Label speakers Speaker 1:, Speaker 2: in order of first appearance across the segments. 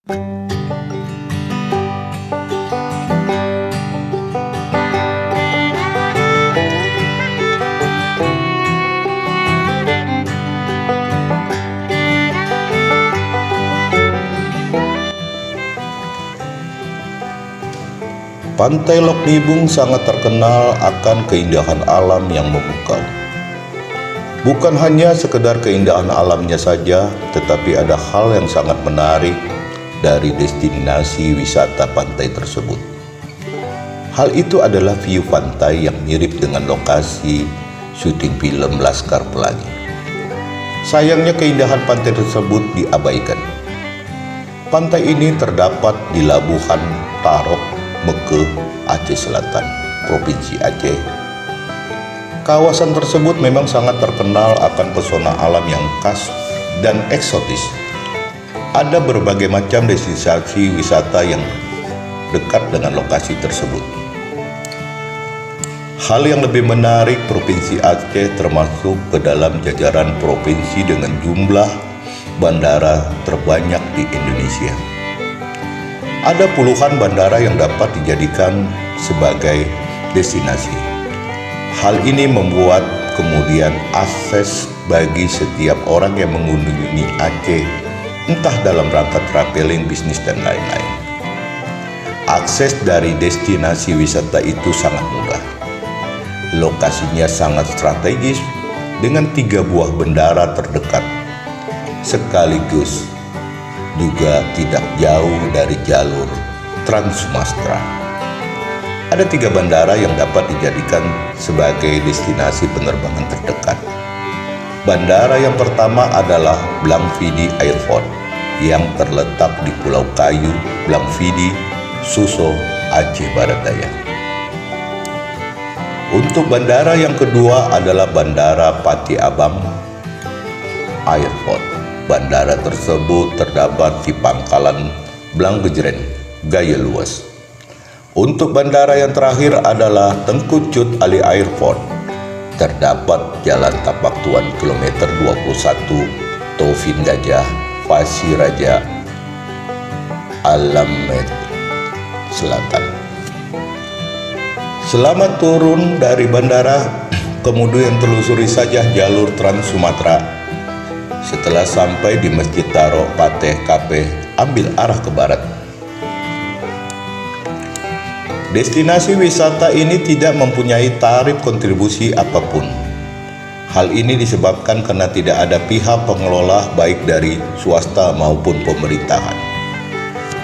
Speaker 1: Pantai Lok Nibung sangat terkenal akan keindahan alam yang memukau. Bukan hanya sekedar keindahan alamnya saja, tetapi ada hal yang sangat menarik dari destinasi wisata pantai tersebut. Hal itu adalah view pantai yang mirip dengan lokasi syuting film Laskar Pelangi. Sayangnya keindahan pantai tersebut diabaikan. Pantai ini terdapat di Labuhan Tarok, Mekeh, Aceh Selatan, Provinsi Aceh. Kawasan tersebut memang sangat terkenal akan pesona alam yang khas dan eksotis. Ada berbagai macam destinasi wisata yang dekat dengan lokasi tersebut. Hal yang lebih menarik, Provinsi Aceh termasuk ke dalam jajaran provinsi dengan jumlah bandara terbanyak di Indonesia. Ada puluhan bandara yang dapat dijadikan sebagai destinasi. Hal ini membuat kemudian akses bagi setiap orang yang mengunjungi Aceh, entah dalam rangka traveling, bisnis, dan lain-lain. Akses dari destinasi wisata itu sangat mudah. Lokasinya sangat strategis dengan 3 buah bandara terdekat, sekaligus juga tidak jauh dari jalur Trans Sumatra. Ada 3 bandara yang dapat dijadikan sebagai destinasi penerbangan terdekat. Bandara yang pertama adalah Blangfidi Airport yang terletak di Pulau Kayu, Blangfidi, Suso, Aceh Barat Daya. Untuk bandara yang kedua adalah Bandara Pati Abang Airport. Bandara tersebut terdapat di Pangkalan Blanggejren, Gaya Luas. Untuk bandara yang terakhir adalah Tengku Cut Ali Airport. Terdapat Jalan Tapak Tuan kilometer 21, Taufin Gajah, Fasih Raja, Alamet Selatan. Selama turun dari bandara, kemudian telusuri saja jalur Trans Sumatra. Setelah sampai di Masjid Taro Pateh Kape, ambil arah ke barat. Destinasi wisata ini tidak mempunyai tarif kontribusi apapun. Hal ini disebabkan karena tidak ada pihak pengelola baik dari swasta maupun pemerintahan.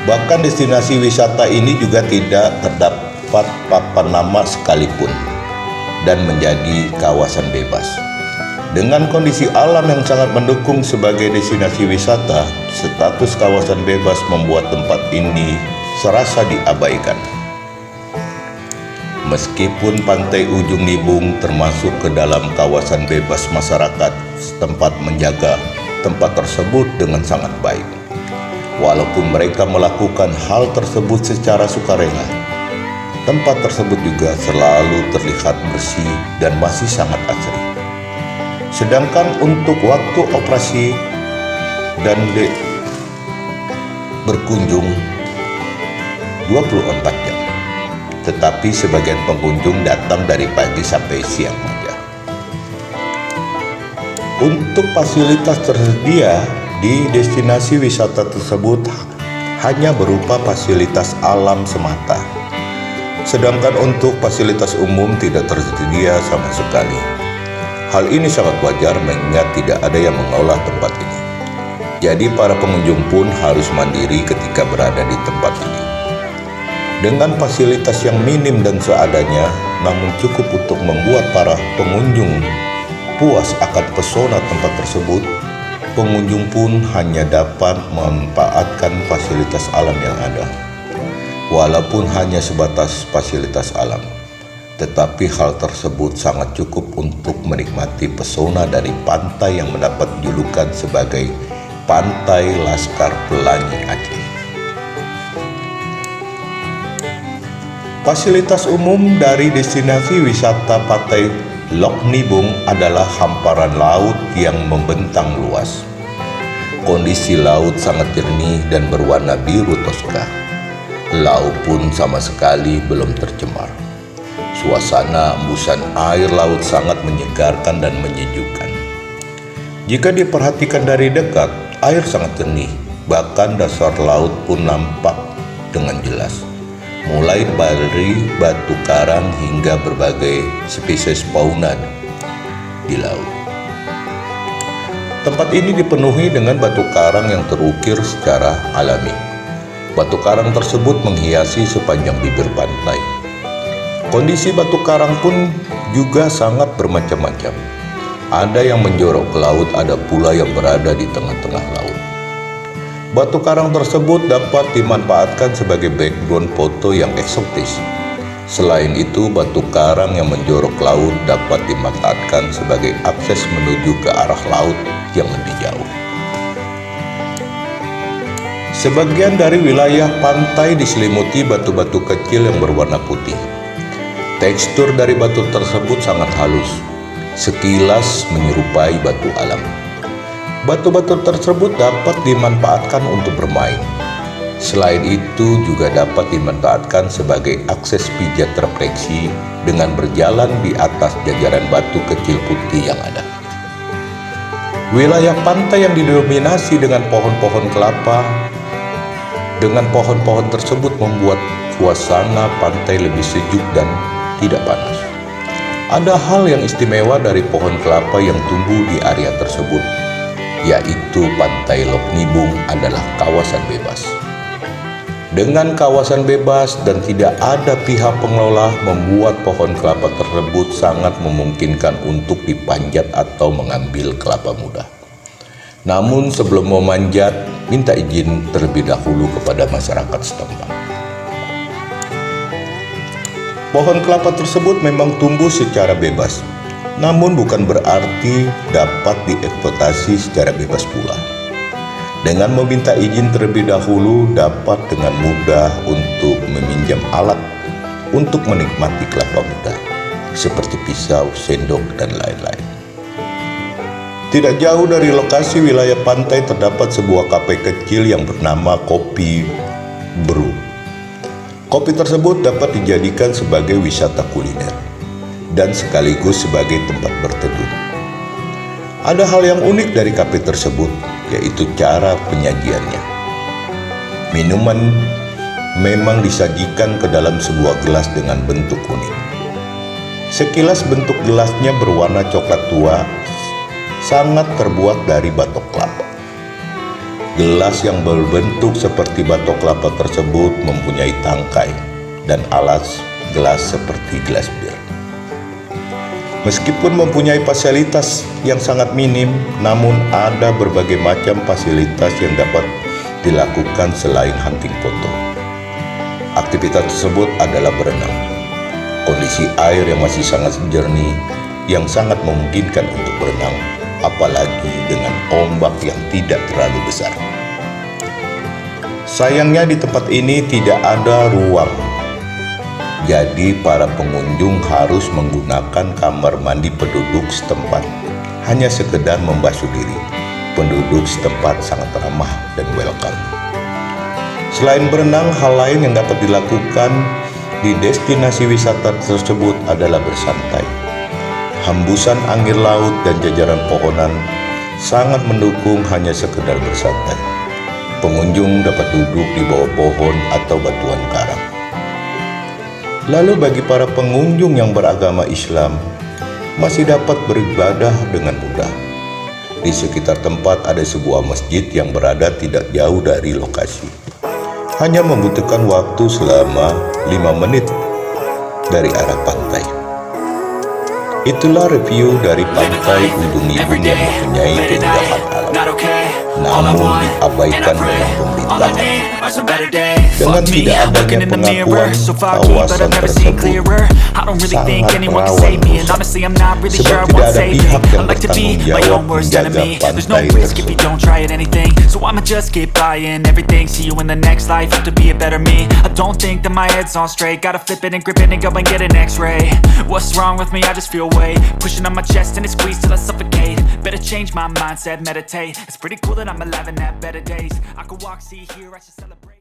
Speaker 1: Bahkan destinasi wisata ini juga tidak terdapat papan nama sekalipun dan menjadi kawasan bebas. Dengan kondisi alam yang sangat mendukung sebagai destinasi wisata, status kawasan bebas membuat tempat ini serasa diabaikan. Meskipun pantai Ujung Nibung termasuk ke dalam kawasan bebas, masyarakat setempat menjaga tempat tersebut dengan sangat baik. Walaupun mereka melakukan hal tersebut secara sukarela, tempat tersebut juga selalu terlihat bersih dan masih sangat asri. Sedangkan untuk waktu operasi dan berkunjung 24 jam. Tetapi sebagian pengunjung datang dari pagi sampai siang saja. Untuk fasilitas tersedia di destinasi wisata tersebut hanya berupa fasilitas alam semata. Sedangkan untuk fasilitas umum tidak tersedia sama sekali. Hal ini sangat wajar mengingat tidak ada yang mengelola tempat ini. Jadi para pengunjung pun harus mandiri ketika berada di tempat ini. Dengan fasilitas yang minim dan seadanya, namun cukup untuk membuat para pengunjung puas akan pesona tempat tersebut, pengunjung pun hanya dapat memanfaatkan fasilitas alam yang ada. Walaupun hanya sebatas fasilitas alam, tetapi hal tersebut sangat cukup untuk menikmati pesona dari pantai yang mendapat julukan sebagai Pantai Laskar Pelangi Aceh. Fasilitas umum dari destinasi wisata Pantai Lok Nibung adalah hamparan laut yang membentang luas. Kondisi laut sangat jernih dan berwarna biru toska. Laut pun sama sekali belum tercemar. Suasana embusan air laut sangat menyegarkan dan menyejukkan. Jika diperhatikan dari dekat, air sangat jernih. Bahkan dasar laut pun nampak dengan jelas. Mulai dari batu karang hingga berbagai spesies fauna di laut. Tempat ini dipenuhi dengan batu karang yang terukir secara alami. Batu karang tersebut menghiasi sepanjang bibir pantai. Kondisi batu karang pun juga sangat bermacam-macam. Ada yang menjorok ke laut, ada pula yang berada di tengah-tengah laut. Batu karang tersebut dapat dimanfaatkan sebagai background foto yang eksotis. Selain itu, batu karang yang menjorok ke laut dapat dimanfaatkan sebagai akses menuju ke arah laut yang lebih jauh. Sebagian dari wilayah pantai diselimuti batu-batu kecil yang berwarna putih. Tekstur dari batu tersebut sangat halus, sekilas menyerupai batu alam. Batu-batu tersebut dapat dimanfaatkan untuk bermain. Selain itu juga dapat dimanfaatkan sebagai akses pijat refleksi dengan berjalan di atas jajaran batu kecil putih yang ada. Wilayah pantai yang didominasi dengan pohon-pohon kelapa. Dengan pohon-pohon tersebut membuat suasana pantai lebih sejuk dan tidak panas. Ada hal yang istimewa dari pohon kelapa yang tumbuh di area tersebut, yaitu Pantai Lok Nibung adalah kawasan bebas. Dengan kawasan bebas dan tidak ada pihak pengelola, membuat pohon kelapa tersebut sangat memungkinkan untuk dipanjat atau mengambil kelapa muda. Namun sebelum memanjat, minta izin terlebih dahulu kepada masyarakat setempat. Pohon kelapa tersebut memang tumbuh secara bebas, namun bukan berarti dapat dieksploitasi secara bebas pula. Dengan meminta izin terlebih dahulu, dapat dengan mudah untuk meminjam alat untuk menikmati kelapa muda, seperti pisau, sendok, dan lain-lain. Tidak jauh dari lokasi wilayah pantai terdapat sebuah kafe kecil yang bernama Kopi Brew. Kopi tersebut dapat dijadikan sebagai wisata kuliner dan sekaligus sebagai tempat berteduh. Ada hal yang unik dari kafe tersebut, yaitu cara penyajiannya. Minuman memang disajikan ke dalam sebuah gelas dengan bentuk unik. Sekilas bentuk gelasnya berwarna coklat tua, sangat terbuat dari batok kelapa. Gelas yang berbentuk seperti batok kelapa tersebut mempunyai tangkai dan alas gelas seperti gelas bir. Meskipun mempunyai fasilitas yang sangat minim, namun ada berbagai macam fasilitas yang dapat dilakukan selain hunting foto. Aktivitas tersebut adalah berenang. Kondisi air yang masih sangat jernih, yang sangat memungkinkan untuk berenang, apalagi dengan ombak yang tidak terlalu besar. Sayangnya di tempat ini tidak ada ruang. Jadi para pengunjung harus menggunakan kamar mandi penduduk setempat, hanya sekedar membasuh diri. Penduduk setempat sangat ramah dan welcome. Selain berenang, hal lain yang dapat dilakukan di destinasi wisata tersebut adalah bersantai. Hembusan angin laut dan jajaran pohonan sangat mendukung hanya sekedar bersantai. Pengunjung dapat duduk di bawah pohon atau batuan karang. Lalu bagi para pengunjung yang beragama Islam, masih dapat beribadah dengan mudah. Di sekitar tempat ada sebuah masjid yang berada tidak jauh dari lokasi. Hanya membutuhkan waktu selama 5 menit dari arah pantai. Itulah review dari Pantai Ujung Nibung yang mempunyai keindahan alam, namun diabaikan dengan pemerintah. Dengan tidak adanya pengakuan, kawasan tersebut sangat rawan rusak, sebab tidak ada pihak yang bertanggung jawab menjaga pantai tersebut.
Speaker 2: So I'ma just keep buying everything. See you in the next life, have to be a better me. I don't think that my head's on straight. Gotta flip it and grip it and go and get an x-ray. What's wrong with me? I just feel weight pushing on my chest and it squeezes till I suffocate. Better change my mindset, meditate. It's pretty cool that I'm alive and have better days. I could walk, see, hear, I should celebrate.